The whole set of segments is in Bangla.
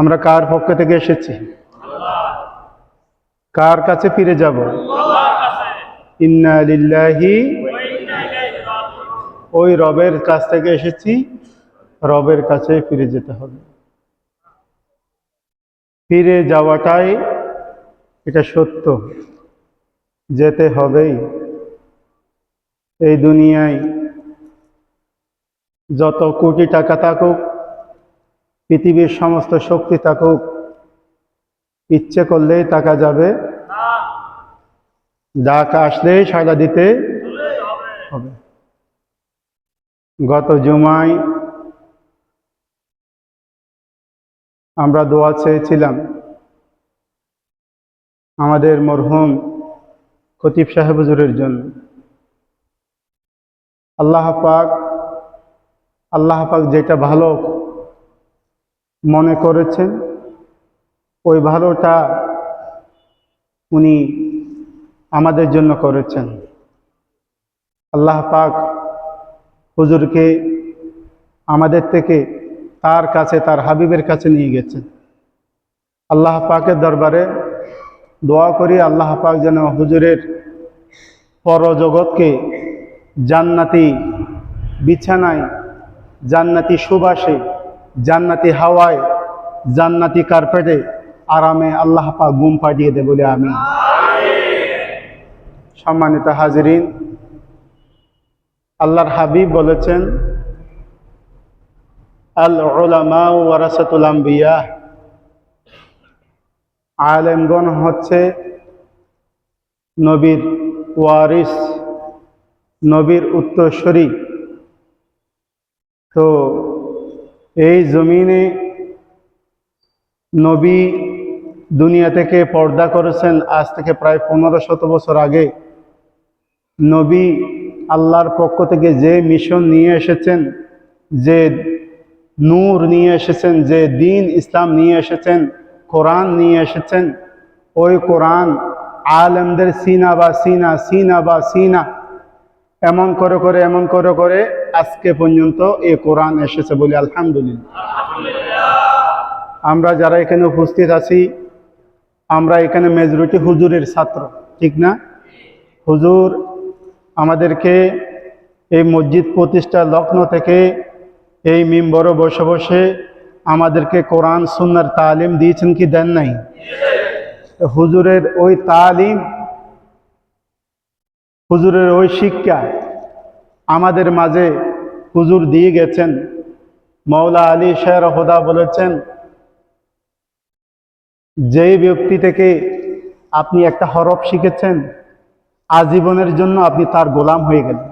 আমরা কার পক্ষ থেকে এসেছি? কার কাছে ফিরে যাব? ইন্না লিল্লাহি, ওই রবের কাছ থেকে এসেছি, রবের কাছে ফিরে যেতে হবে। ফিরে যাওয়াটাই এটা সত্য, যেতে হবেই। এই দুনিয়ায় যত কোটি টাকা থাকুক, পৃথিবীর সমস্ত শক্তি থাকুক, ইচ্ছে করলেই টাকা যাবে, ডাক আসলেই সাড়া দিতে হবে। গত জুমায় আমরা দোয়া চেয়েছিলাম আমাদের মরহুম খতিব সাহেব হুজুরের জন্য। আল্লাহ পাক যেটা ভালো মনে করেছেন, ওই ভালোটা উনি আমাদের জন্য করেছেন। আল্লাহ পাক হুজুরকে আমাদের থেকে তার কাছে, তার হাবিবের কাছে নিয়ে গেছেন। আল্লাহ পাকের দরবারে দোয়া করি, আল্লাহ পাক যেন হুজুরের পরজগৎকে জান্নাতি বিছানায়, জান্নাতি সুবাসে, জান্নাতি হাওয়ায়, জান্নাতি কার্পেটে আরামে আল্লাহ পাক ঘুম পাঠিয়ে দেয় বলে আমি। সম্মানিত হাজিরিন, আল্লাহর হাবিব বলেছেন, আল উলামা ওয়ারাসাতুল আম্বিয়া, আলেমগণ হচ্ছে নবীর ওয়ারিস, নবীর উত্তরসূরি। তো এই জমিনে নবী দুনিয়া থেকে পর্দা করেছেন আজ থেকে প্রায় 1500 বছর আগে। নবী আল্লাহর পক্ষ থেকে যে মিশন নিয়ে এসেছেন, যে নূর নিয়ে এসেছেন, যে দ্বীন ইসলাম নিয়ে এসেছেন, কোরআন নিয়ে এসেছেন, ওই কোরআন আলেমদের সিনা বা সিনা, সিনা বা সিনা, এমন করে করে আজকে পর্যন্ত এই কোরআন এসেছে বলে আলহামদুলিল্লাহ। আমরা যারা এখানে উপস্থিত আছি, আমরা এখানে মেজরিটি হুজুরের ছাত্র, ঠিক না? হুজুর আমাদেরকে এই মসজিদ প্রতিষ্ঠা লগ্ন থেকে এই মিম্বরে বসে বসে আমাদেরকে কোরআন সুন্নাহর তালিম দিয়েছেন কি দেন নাই? হুজুরের ওই তালিম, হুজুরের ওই শিক্ষা আমাদের মাঝে হুজুর দিয়ে গেছেন। মৌলা আলী শের হুদা বলেছেন, যেই ব্যক্তি থেকে আপনি একটা হরফ শিখেছেন, আজীবনের জন্য আপনি তার গোলাম হয়ে গেলেন,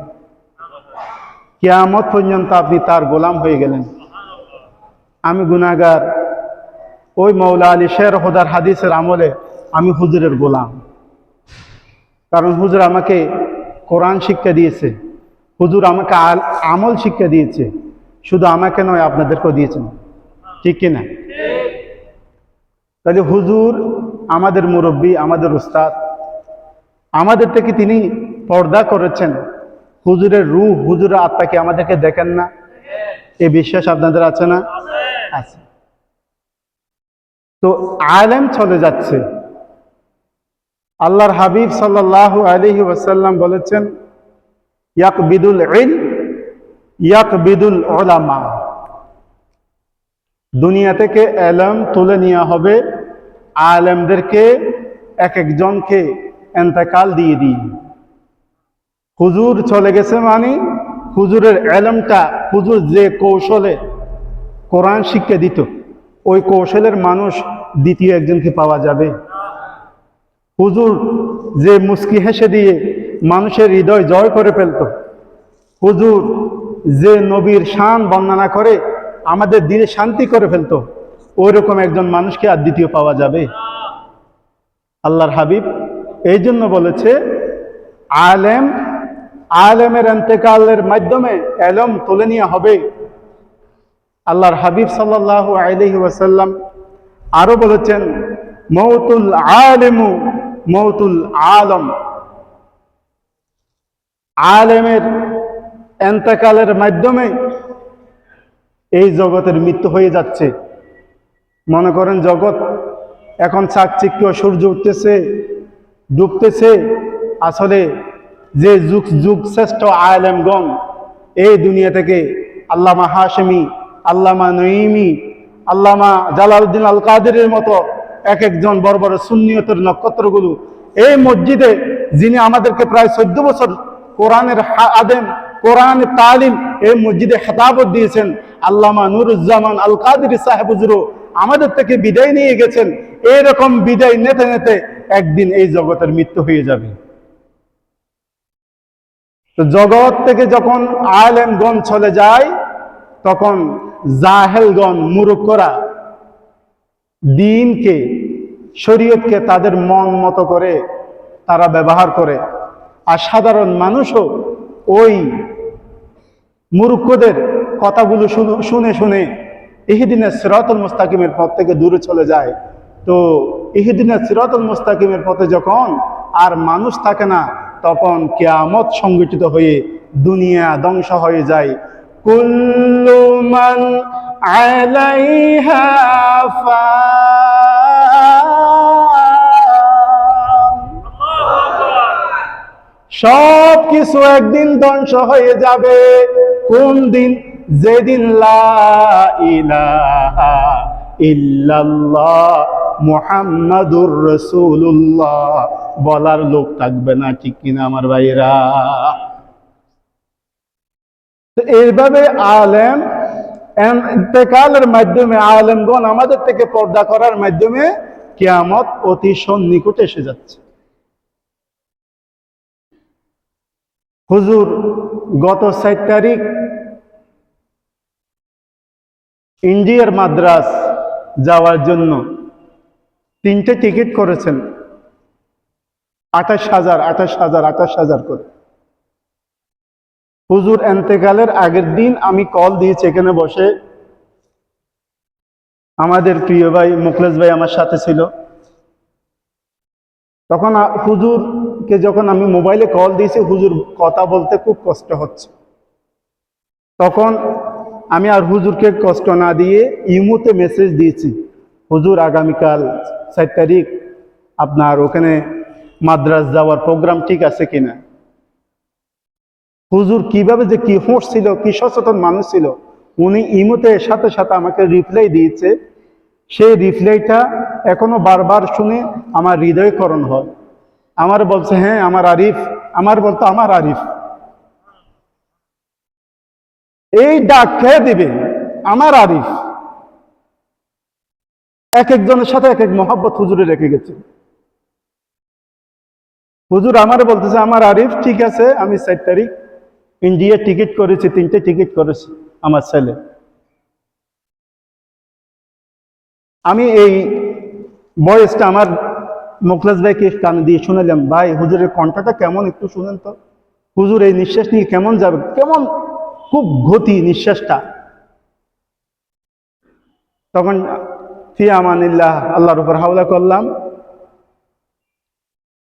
কিয়ামত পর্যন্ত আপনি তার গোলাম হয়ে গেলেন। আমি গুনাহগার, ওই মৌলা আলী শের হুদার হাদিসের আমলে আমি হুজুরের গোলাম। কারণ হুজুর আমাকে কোরআন শিক্ষা দিয়েছে, হুজুর আমাকে আমল শিক্ষা দিয়েছে, শুধু আমাকে নয় আপনাদেরকেও দিয়েছেন, ঠিক কিনা? তাহলে হুজুর আমাদের মুরব্বী, আমাদের উস্তাদ, আমাদের থেকে তিনি পর্দা করেছেন। হুজুরের রূহ, হুজুরের আত্মাকে আমাদেরকে দেখেন না? এই বিশ্বাস আপনাদের আছে না? আছে। তো আলেম চলে যাচ্ছে। আল্লাহর হাবিব সাল্লাল্লাহু আলাইহি ওয়াসাল্লাম বলেছেন, ইয়াকবিদুল ইলম ইয়াকবিদুল উলামা, দুনিয়া থেকে ইলম তুলে নেওয়া হবে, আলেমদেরকে এক একজনকে ইন্তেকাল দিয়ে দিই। হুজুর চলে গেছে মানে হুজুরের ইলমটা, হুজুর যে কৌশলে কোরআন শিক্ষা দিত, ওই কৌশলের মানুষ দ্বিতীয় একজনকে পাওয়া যাবে? হুজুর যে মুস্কি হেসে দিয়ে মানুষের হৃদয় জয় করে ফেলত, হুজুর যে নবীর শান বর্ণনা করে আমাদের দিলে শান্তি করে ফেলত, ওই রকম একজন মানুষকে আর দ্বিতীয় পাওয়া যাবে? আল্লাহর হাবিব এই জন্য বলেছে, আলেমের ইন্তেকালের মাধ্যমে ইলম তুলে নেওয়া হবে। আল্লাহর হাবিব সাল্লাল্লাহু আলাইহি ওয়াসাল্লাম আরো বলেছেন, মৌতুল আলিমু মৌতুল আলম, আলেমের ইন্তেকালের মাধ্যমে এই জগতের মৃত্যু হয়ে যাচ্ছে। মনে করেন জগৎ এখন চাকচিক্য, সূর্য উঠতেছে ডুবতেছে। আসলে যে যুগ যুগ শ্রেষ্ঠ আলেমগণ এই দুনিয়া থেকে, আল্লামা হাশেমি, আল্লামা নঈমি, আল্লামা জালালউদ্দিন আল কাদেরের মতো এক একজন বড় বড় সুন্নিয়তের নক্ষত্রগুলো এই মসজিদে, যিনি আমাদেরকে প্রায় 14 বছর কোরআনের আদেম, কোরআনের তালিম এই মসজিদে খেতাবত দিয়েছেন, আল্লামা নুরুজ্জামান আল কাদেরী সাহেব হুজুরও আমাদের থেকে বিদায় নিয়ে গেছেন। এরকম বিদায় নিতে নিতে একদিন এই জগতের মৃত্যু হয়ে যাবে। তো জগৎ থেকে যখন আলেমগণ চলে যায়, তখন জাহেলগণ, মূর্খরা দ্বীনকে, শরীয়তকে তাদের মন মতো করে তারা ব্যবহার করে। আর সাধারণ মানুষও ওই মূর্খদের কথাগুলো শুনে শুনে ইহদিনাস সিরাতুল মুস্তাকিমের পথ থেকে দূরে চলে যায়। তো ইহদিনাস সিরাতুল মুস্তাকিমের পথে যখন আর মানুষ থাকে না, তখন কিয়ামত সংগঠিত হয়ে দুনিয়া ধ্বংস হয়ে যায়। কুল্লু মান আলাইহা ফান, সব কিছু একদিন ধ্বংস হয়ে যাবে। কোন দিন? যেদিন লা ইলাহা ইল্লাল্লাহ মুহাম্মাদুর রাসূলুল্লাহ বলার লোক থাকবে না। ঠিক কিনা আমার ভাইরা? তো এইভাবে আলেম ইন্তেকালের মাধ্যমে, আলেমগণ আমাদের থেকে পর্দা করার মাধ্যমে কিয়ামত অতি সন্নিকটে এসে যাচ্ছে। হুজুর গত 4 তারিখ ইন্ডিয়ার মাদ্রাস যাওয়ার জন্য 3টে টিকিট করেছেন, 28,000 করে। হুজুর ইন্তেকালের আগের দিন আমি কল দিয়েছি এখানে বসে, আমাদের প্রিয় ভাই মুখলেস ভাই আমার সাথে ছিল। তখন হুজুরকে যখন আমি মোবাইলে কল দিয়েছি, হুজুর কথা বলতে খুব কষ্ট হচ্ছে। তখন আমি আর হুজুরকে কষ্ট না দিয়ে ইমোতে মেসেজ দিয়েছি, হুজুর আগামীকাল 4 তারিখ আপনার ওখানে মাদ্রাস যাওয়ার প্রোগ্রাম ঠিক আছে কিনা। হুজুর কিভাবে যে কি হোঁশ ছিল, কি সচেতন মানুষ ছিল, উনি ইমোতে সাথে সাথে আমাকে রিপ্লাই দিয়েছে। সেই রিপ্লাইটা এখনো বারবার শুনে আমার হৃদয়করণ হয়। আমার বলছে, হ্যাঁ আমার আরিফ, আমার বলতো আমার আরিফ। এই ডাক খেয়ে দিবে আমার আরিফ। এক একজনের সাথে এক এক মহব্বত হুজুরে রেখে গেছে। হুজুর আমার বলতেছে আমার আরিফ, ঠিক আছে আমি 4 তারিখ ইন্ডিয়া টিকিট করেছি, 3টে টিকিট করেছি আমার ছেলে। আমি এই বয়সটা আমার মুখলেস ভাইকে কানে দিয়ে শুনালাম, ভাই হুজুরের কণ্ঠটা কেমন একটু শুনেন তো, হুজুর এই নিঃশ্বাস নিয়ে কেমন যাবে, কেমন খুব গতি নিঃশ্বাসটা। তখন ফি আমানিল্লাহ, আল্লাহর উপর হাওলা করলাম।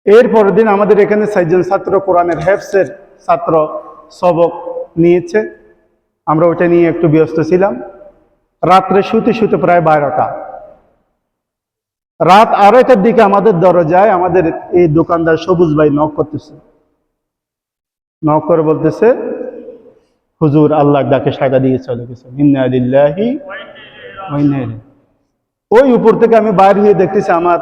এর পরের দিন আমাদের এখানে 4 জন ছাত্র কোরআনের হেফজের ছাত্র সবক নিয়েছে, আমরা ওটা নিয়ে একটু ব্যস্ত ছিলাম। রাত্রে শুতে শুতে প্রায় 12টা। রাত 2:30টার দিকে আমাদের দরজায় আমাদের এই দোকানদার সবুজ ভাই নক করতেছে। নক করে বলতেছে, হুজুর আল্লাহর ডাকে সাড়া দিয়ে চলে গেছে। ইন্না লিল্লাহি ওয়া ইন্না ইলাইহি। ওই উপর থেকে আমি বাইরে হয়ে দেখতেছি আমার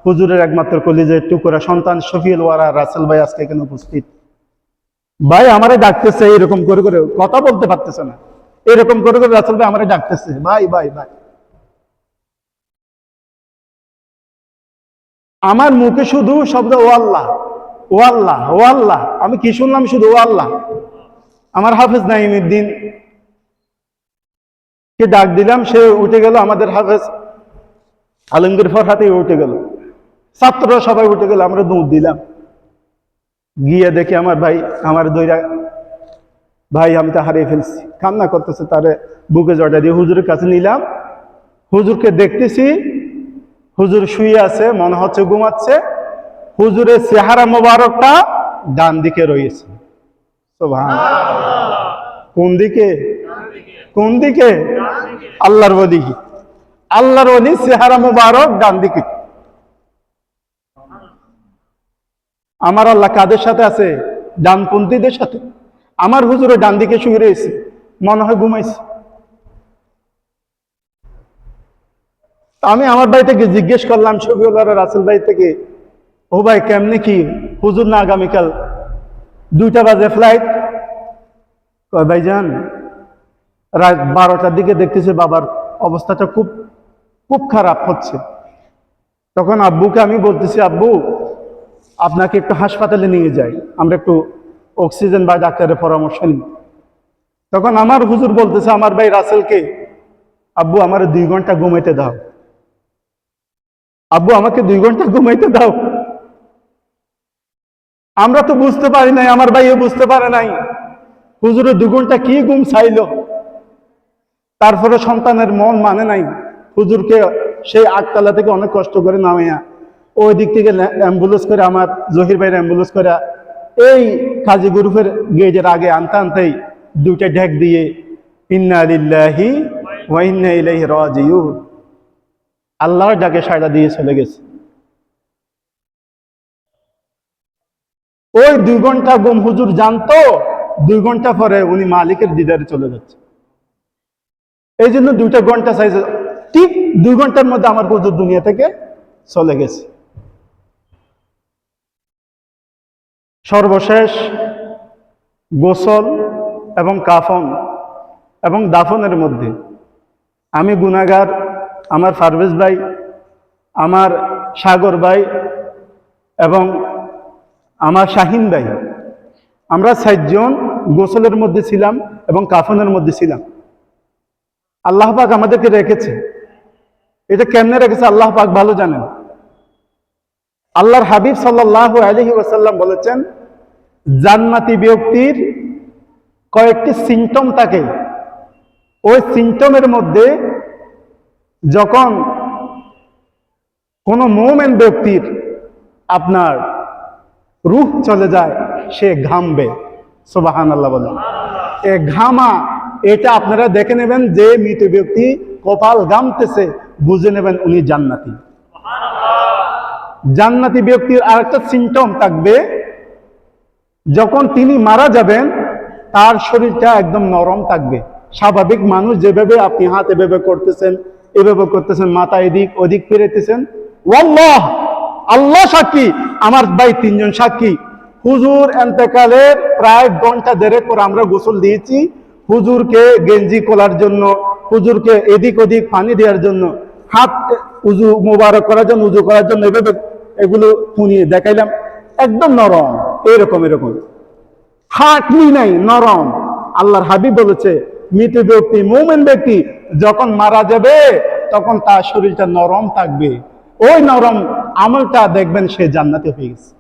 হুজুরের একমাত্র কলিজার টুকরা সন্তান শফিউল ওয়ারা রাসেল ভাই আজকে এখানে উপস্থিত। ভাই আমারে ডাকতেছে, এরকম করে করে কথা বলতে পারতেছে না, এরকম করে করে রাসেল ভাই আমারে ডাকতেছে, ভাই ভাই ভাই। আমার মুখে শুধু শব্দ ও আল্লাহ, ও আল্লাহ, ও আল্লাহ। আমি কি শুনলাম? শুধু ও আল্লাহ। আমার হাফেজ নাঈমউদ্দিন কে ডাক দিলাম, সে উঠে গেল। আমাদের হাফেজ আলমগীর ফরহাতে উঠে গেল, ছাত্ররা সবাই উঠে গেল, আমরা দৌড় দিলাম। গিয়ে দেখি আমার ভাই আমার দইরা, ভাই আমি তো হারিয়ে ফেলছি, কান্না করতেছে। তারে বুকে জড়া দিয়ে হুজুরের কাছে নিলাম। হুজুরকে দেখতেছি, হুজুর শুয়ে আছে, মনে হচ্ছে ঘুমাচ্ছে। হুজুরের চেহারা মোবারকটা ডান দিকে রয়েছে। সুবহানাল্লাহ। কোন দিকে? কোন দিকে? আল্লাহর ওলি। আল্লাহর ওলি চেহারা মুবারক ডান দিকে। আমার আল্লাহ কাদের সাথে আছে? ডানপন্থীদের সাথে। আমার হুজুরে ডান দিকে শুয়ে রয়েছে, মনে হয় ঘুমাইছে। আমি আমার ভাই থেকে জিজ্ঞেস করলাম, শফিউল্লাহ রাসেল ভাই থেকে, ও ভাই কেমনে কি? হুজুর না আগামীকাল 2টা বাজে ফ্লাইট। কয় ভাইজান রাত 12টার দিকে দেখতেছে বাবার অবস্থাটা খুব খুব খারাপ হচ্ছে। তখন আব্বুকে আমি বলতেছি, আব্বু আপনাকে একটু হাসপাতালে নিয়ে যাই, আমরা একটু অক্সিজেন বা ডাক্তারের পরামর্শ নিই। তখন আমার হুজুর বলতেছে আমার ভাই রাসেলকে, আব্বু আমার 2 ঘন্টা ঘুমাইতে দাও, আব্বু আমাকে 2 ঘন্টা ঘুমাইতে দাও। আমরা তো বুঝতে পারি নাই, আমার ভাইও বুঝতে পারে নাই হুজুরে 2 ঘন্টা কি ঘুম চাইল। তারপরে সন্তানের মন মানে নাই, হুজুরকে সেই 8তলা থেকে অনেক কষ্ট করে নামিয়া ওই দিক থেকে অ্যাম্বুলেন্স করে, আমার জহির ভাইয়ের অ্যাম্বুলেন্স করে এই কাজী গ্রুপের গেটের আগে আনতে আনতেই 2টা ঢেক দিয়ে ইন্না লিল্লাহি ওয়া ইন্না ইলাইহি রাজিউন, আল্লাহর ডাকে সাড়া দিয়ে চলে গেছে। ওই 2 ঘন্টা ঘুম হুজুর জানতো 2 ঘন্টা পরে উনি মালিকের দিদারে চলে যাচ্ছে। এই জন্য 2টা ঘন্টা চাইছে, ঠিক 2 ঘন্টার মধ্যে আমার হুজুর দুনিয়া থেকে চলে গেছে। সর্বশেষ গোসল এবং কাফন এবং দাফনের মধ্যে আমি গুনাহগার, আমার পারভেজ ভাই, আমার সাগর ভাই এবং আমার শাহিন ভাই, আমরা 4 জন গোসলের মধ্যে ছিলাম এবং কাফনের মধ্যে ছিলাম। আল্লাহ পাক আমাদেরকে রেখেছে। এটা কেমনে রেখেছে আল্লাহ পাক ভালো জানেন। আল্লাহর হাবিব সাল্লাল্লাহু আলাইহি ওয়াসাল্লাম বলেছেন, জান্নাতি ব্যক্তির কয়েকটি সিম্পটম থাকে। ওই সিম্পটমের মধ্যে যখন কোন মুমিন ব্যক্তির আপনার রূহ চলে যায়, সে ঘামবে। সুবহানাল্লাহ বলেন। এ ঘামা, এটা আপনারা দেখে নেবেন, যে মৃত ব্যক্তি কপাল ঘামতেছে বুঝে নেবেন উনি জান্নাতি। জান্নাতি ব্যক্তির আরেকটা সিম্পটম থাকবে, যখন তিনি মারা যাবেন তার শরীরটা একদম নরম থাকবে। স্বাভাবিক মানুষ যেভাবে আপনি হাত এভাবে করতেছেন, এভাবে করতেছেন, মাথা এদিক ওদিক ফিরেতেছেন, ওয়াল্লাহ আল্লাহ সাক্ষী, আমার ভাই 3 জন সাক্ষী, হুজুর এন্তেকালের প্রায় ঘন্টা 1.5 পর আমরা গোসল দিয়েছি হুজুরকে গেঞ্জি খোলার জন্য, হুজুরকে এদিক ওদিক পানি দেওয়ার জন্য, হাত উজু মোবারক করার জন্য, উজু করার জন্য এভাবে এগুলো শুনিয়ে দেখাইলাম, একদম নরম, এরকম এরকম, হাঁটনি নাই, নরম। আল্লাহর হাবিব বলেছে, মৃত ব্যক্তি মুমিন ব্যক্তি যখন মারা যাবে তখন তার শরীরটা নরম থাকবে। ওই নরম আমলটা দেখবেন সে জান্নাতে হয়ে গেছে।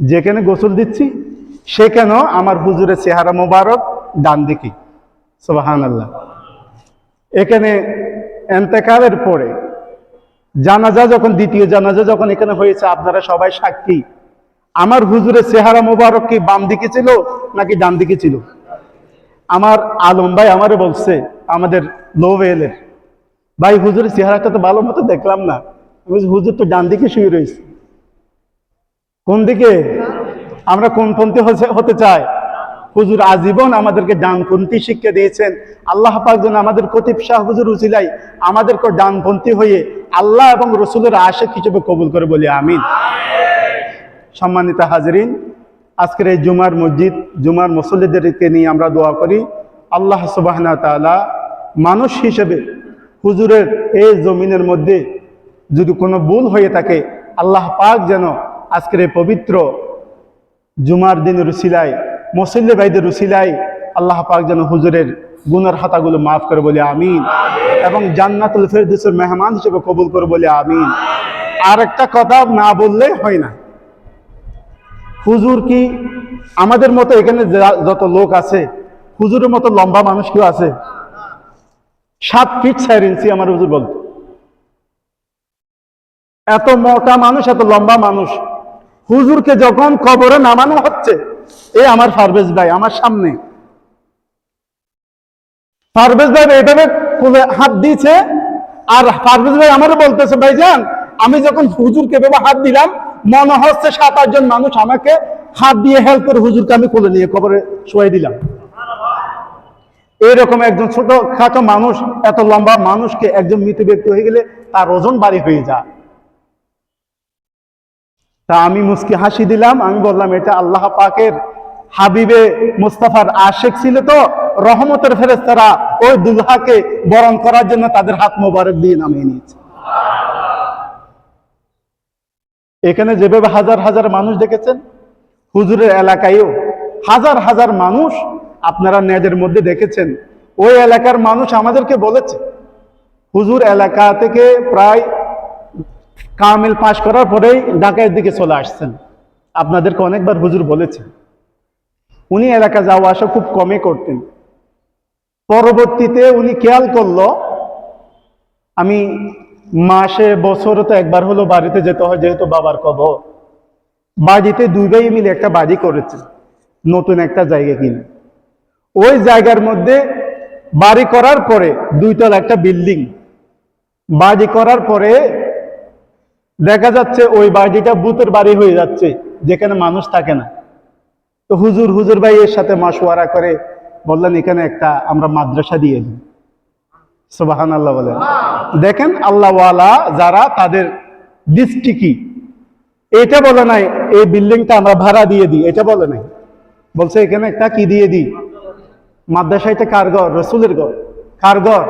যেখানে গোসল দিচ্ছি সেখানে আমার হুজুরের চেহারা মোবারক ডান দিকে। সুবহানাল্লাহ। এখানে ইন্তেকালের পরে জানাজা যখন, দ্বিতীয় জানাজা যখন এখানে হয়েছে, আপনারা সবাই সাক্ষী, আমার হুজুরের চেহারা মোবারক কি বাম দিকে ছিল নাকি ডান দিকে ছিল? আমার আলম ভাই আমারে বলছে, আমাদের লোভেলের ভাই, হুজুরের চেহারাটা তো ভালো মতো দেখলাম না। হুজুর তো ডান দিকে শুয়ে রয়েছে। কোন দিকে? আমরা কোনপন্থী হতে চাই? হুজুর আজীবন আমাদেরকে ডানপন্থী শিক্ষা দিয়েছেন। আল্লাহ পাক যেন আমাদের খতিব শাহ হুজুর উসিলাই আমাদেরকে ডানপন্থী হয়ে আল্লাহ এবং রসুলের আশিক হিসেবে কবুল করে বলি আমিন। সম্মানিত হাজরিন, আজকের এই জুমার মসজিদ, জুমার মুসল্লিদেরকে নিয়ে আমরা দোয়া করি, আল্লাহ সুবহানাহু ওয়া তাআলা মানুষ হিসেবে হুজুরের এই জমিনের মধ্যে যদি কোনো ভুল হয়ে থাকে, আল্লাহ পাক যেন আজকের এই পবিত্র জুমার দিনের উসিলায়, মুসল্লি ভাইদের উসিলায় আল্লাহ পাক যেন হুজুরের গুনার হাতাগুলো মাফ করে বলে আমিন, এবং জান্নাতুল ফেরদৌসের মেহমান হিসেবে কবুল করে বলে আমিন। আর একটা কথা না বললে হয় না, হুজুর কি আমাদের মতো এখানে যত লোক আছে, হুজুরের মতো লম্বা মানুষ কেউ আছে? 7 ফিট 4 ইঞ্চি আমার হুজুর বলতো। এত মোটা মানুষ, এত লম্বা মানুষ, হুজুরকে যখন কবরে নামানো হচ্ছে, এই আমার পারভেজ ভাই আমার সামনে, পারভেজ ভাই এভাবে কোলে হাত দিয়েছে, আর পারভেজ ভাই আমারও বলতেছে, ভাইজান আমি যখন হুজুরকে ভেবে হাত দিলাম, মনে হচ্ছে 7-8 জন মানুষ আমাকে হাত দিয়ে হেল্প করে হুজুরকে আমি কোলে নিয়ে কবরে শুয়াই দিলাম। এরকম একজন ছোট খাটো মানুষ, এত লম্বা মানুষকে একজন মৃত ব্যক্তি হয়ে গেলে তার ওজন ভারী হয়ে যায়। তা আমি মুস্কি হাসি দিলাম, আমি বললাম এটা আল্লাহ পাকের হাবিবে মুস্তাফার আশেক ছিল, তো রহমতের ফেরেশতারা ওই দুলহাকে বরণ করার জন্য তাদের হাত মোবারক দিয়ে নামিয়ে নিয়েছে। এখানে যেভাবে হাজার হাজার মানুষ দেখেছেন, হুজুরের এলাকায়ও হাজার হাজার মানুষ আপনারা নেদের মধ্যে দেখেছেন। ওই এলাকার মানুষ আমাদেরকে বলেছে, হুজুর এলাকা থেকে প্রায় কামিল পাশ করার পরেই ঢাকার দিকে চলে আসছেন। আপনাদেরকে অনেকবার হুজুর বলেছেন, উনি এলাকা যাওয়া আসা খুব কমই করতেন। পরবর্তীতে উনি খেয়াল করলো, আমি মাসে বছরে তো একবার হলো বাড়িতে যেতে হয়, যেহেতু বাবার কবর। বাড়িতে দুই ভাই মিলে একটা বাড়ি করেছে, নতুন একটা জায়গা কিনে। ওই জায়গার মধ্যে বাড়ি করার পরে 2 তলা একটা বিল্ডিং বাড়ি করার পরে দেখা যাচ্ছে ওই বাড়িটা ভূতের বাড়ি হয়ে যাচ্ছে, যেখানে মানুষ থাকে না। তো হুজুর ভাই এর সাথে মাশওয়ারা করে বললেন, এখানে একটা আমরা মাদ্রাসা দিয়ে দিই। সুবহানাল্লাহ বলেন। দেখেন আল্লাহওয়ালা যারা, তাদের দৃষ্টি কি। এটা বলে নাই এই বিল্ডিংটা আমরা ভাড়া দিয়ে দিই, এটা বলে নাই। বলছে এখানে একটা কি দিয়ে দিই, মাদ্রাসা। এটা কার ঘর? রসুলের ঘর। কার ঘর?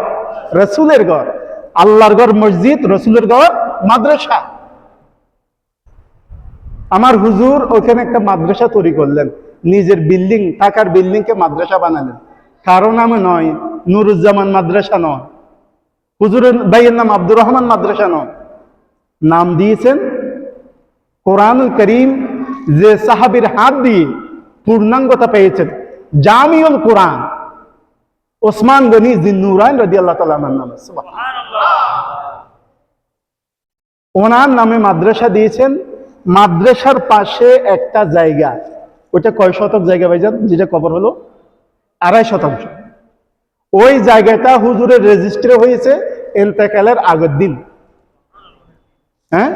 রসুলের ঘর। আল্লাহর ঘর মসজিদ, রসুলের ঘর মাদ্রাসা। আমার হুজুর ওখানে একটা মাদ্রাসা তৈরি করলেন, নিজের বিল্ডিং, টাকার বিল্ডিংকে মাদ্রাসা বানালেন। কারো নামে নয়, নুরুজ্জামান মাদ্রাসা নয়, হুজুরের ভাইয়ের নাম আব্দুর রহমান মাদ্রাসা নয়, নাম দিয়েছেন কোরআনুল করিম যে সাহাবীর হাত দিয়ে পূর্ণাঙ্গতা পেয়েছেন, জামিউল কোরআন, ওসমান গনি জিন্নুরাইন রাদিয়াল্লাহু তাআলা আনহুর নাম। সুবহানাল্লাহ। ওনার নামে মাদ্রাসা দিয়েছেন। মাদ্রাসার পাশে একটা জায়গা, ওইটা কয় শতক জায়গা ভাইজান, যেটা কবর হলো 2.5 শতাংশ। ওই জায়গাটা হুজুরের রেজিস্ট্রি হয়েছে ইন্তেকালের আগের দিন। হ্যাঁ,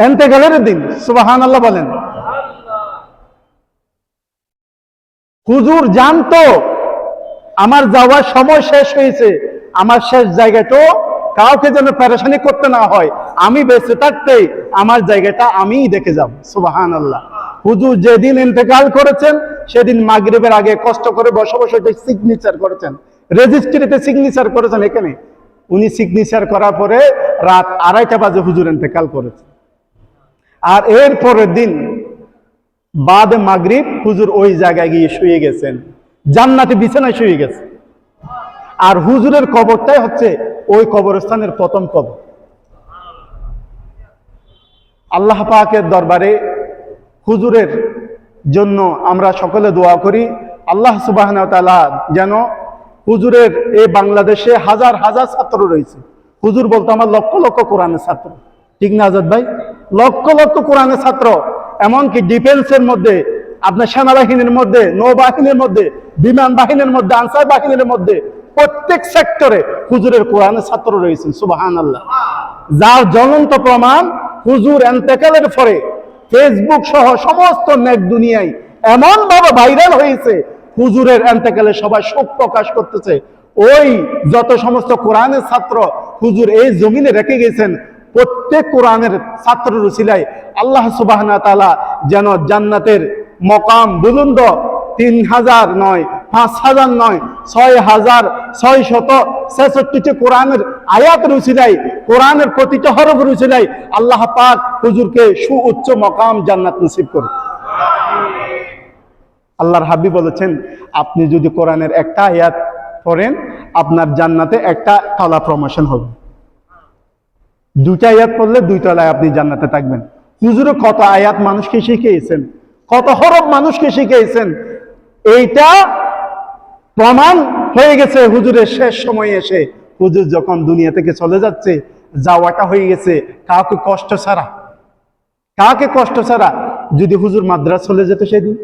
ইন্তেকালের দিন। সুবহানাল্লাহ বলেন। হুজুর জানতো আমার যাওয়ার সময় শেষ হয়েছে, আমার শেষ জায়গাটাও কাউকে যেন পেরেশানি করতে না হয়, আমি বেঁচে থাকতেই আমার জায়গাটা আমিই দেখে যাব। সুবহানাল্লাহ। হুজুর যেদিন ইন্তেকাল করেছেন সেদিন মাগরিবের আগে কষ্ট করে বসে বসে সিগনেচার করেছেন, রেজিস্ট্রিতে সিগনেচার করেছেন। এখানে উনি সিগনেচার করার পরে রাত 2:30 বাজে হুজুর ইন্তেকাল করেছেন। আর এর পরের দিন বাদে মাগরিব হুজুর ওই জায়গায় গিয়ে শুয়ে গেছেন, জান্নাতে বিছানায় শুয়ে গেছে। আর হুজুরের কবরটাই হচ্ছে ওই কবরস্থানের প্রথম কবর। আল্লাহ পাকের দরবারে হুজুরের জন্য আমরা সকলে দোয়া করি, আল্লাহ সুবহানাহু ওয়া তাআলা যেন হুজুরের এই বাংলাদেশে হাজার হাজার ছাত্র রয়েছে। হুজুর বলতো আমার লক্ষ লক্ষ কোরআনের ছাত্র, ঠিক না আজাদ ভাই? লক্ষ লক্ষ কোরআনের ছাত্র, এমনকি ডিফেন্সের মধ্যে, আপনার সেনাবাহিনীর মধ্যে, নৌবাহিনীর মধ্যে, বিমান বাহিনীর মধ্যে, আনসার বাহিনীর মধ্যে, প্রত্যেক সেক্টরে হুজুরের কোরআনের ছাত্র রয়েছেন। সুবহানাল্লাহ। যার জ্বলন্ত প্রমাণ হুজুর ইন্তেকালের পরে ফেসবুক সহ সমস্ত নেট দুনিয়ায় এমন ভাবে ভাইরাল হয়েছে, হুজুরের ইন্তেকালে সবাই শোক প্রকাশ করতেছে। ওই যত সমস্ত কোরআনের ছাত্র হুজুর এই জমিনে রেখে গেছেন, প্রত্যেক কোরআনের ছাত্রের উসিলায় আল্লাহ সুবহানাহু ওয়া তাআলা যেন জান্নাতের মকাম বুলন্দ 3000 নয়, 5000 নয়, 6666 কোরআনের আয়াতের উসিলায়, কোরআনের প্রতিটা হরফের উসিলায় আল্লাহ পাক হুজুরকে সুউচ্চ মকাম জান্নাত নসিব করুন। আল্লাহর হাবিব বলেছেন, আপনি যদি কোরআনের একটা আয়াত পড়েন আপনার জান্নাতে একটা তলা প্রমোশন হবে, 2টা আয়াত পড়লে 2 তলায় আপনি জান্নাতে থাকবেন। হুজুরে কত আয়াত মানুষকে শিখিয়েছেন, কত হরফ মানুষকে শিখিয়েছেন, এইটা প্রমাণ হয়ে গেছে হুজুরের শেষ সময়ে এসে। হুজুর যখন দুনিয়া থেকে চলে যাচ্ছে, যাওয়াটা হয়ে গেছে কাউকে কষ্ট ছাড়া, কাউকে কষ্ট ছাড়া। যদি হুজুর মাদ্রাস চলে যেত সেদিন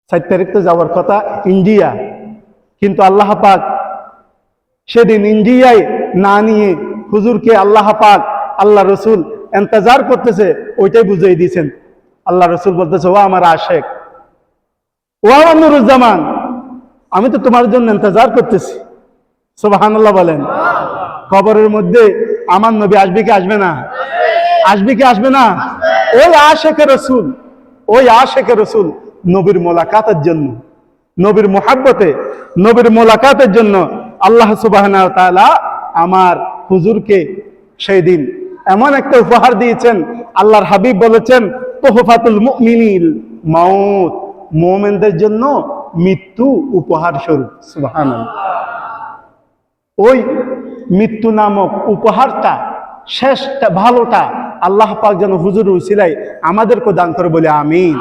4 তারিখ তো যাওয়ার কথা ইন্ডিয়া, কিন্তু আল্লাহ পাক সেদিন ইন্ডিয়ায় না নিয়ে হুজুরকে আল্লাহ পাক আল্লাহ রসুল ইন্তজার করতেছে, ওইটাই বুঝিয়ে দিয়েছেন। আল্লাহ রসুল বলতেছে, ও আমার আশেক, ও আমার নুরুজ্জামান, আমি তো তোমার জন্য ইন্তজার করতেছি। সুবহানাল্লাহ বলেন। কবরের মধ্যে আমার নবী আসবে কি আসবে না? আসবে কি আসবে না? ওই আশেকে রসুল, ওই আশেকে রসুল নবীর মোলাকাতের জন্য, নবীর মোহাব্বতে, নবীর মোলাকাতের জন্য আল্লাহ সুবহানাহু ওয়া তাআলা আমার হুজুরকে সেই দিন এমন একটা উপহার দিয়েছেন। আল্লাহর হাবিব বলেছেন, তোহফাতুল মুমিনিল মাউত, মুমিনদের জন্য মৃত্যু উপহার স্বরূপ। সুবহানাল্লাহ। ওই মৃত্যু নামক উপহারটা, শেষটা, ভালোটা আল্লাহ পাক যেন হুজুর উসিলায় আমাদেরকে দান করে বলে আমিন।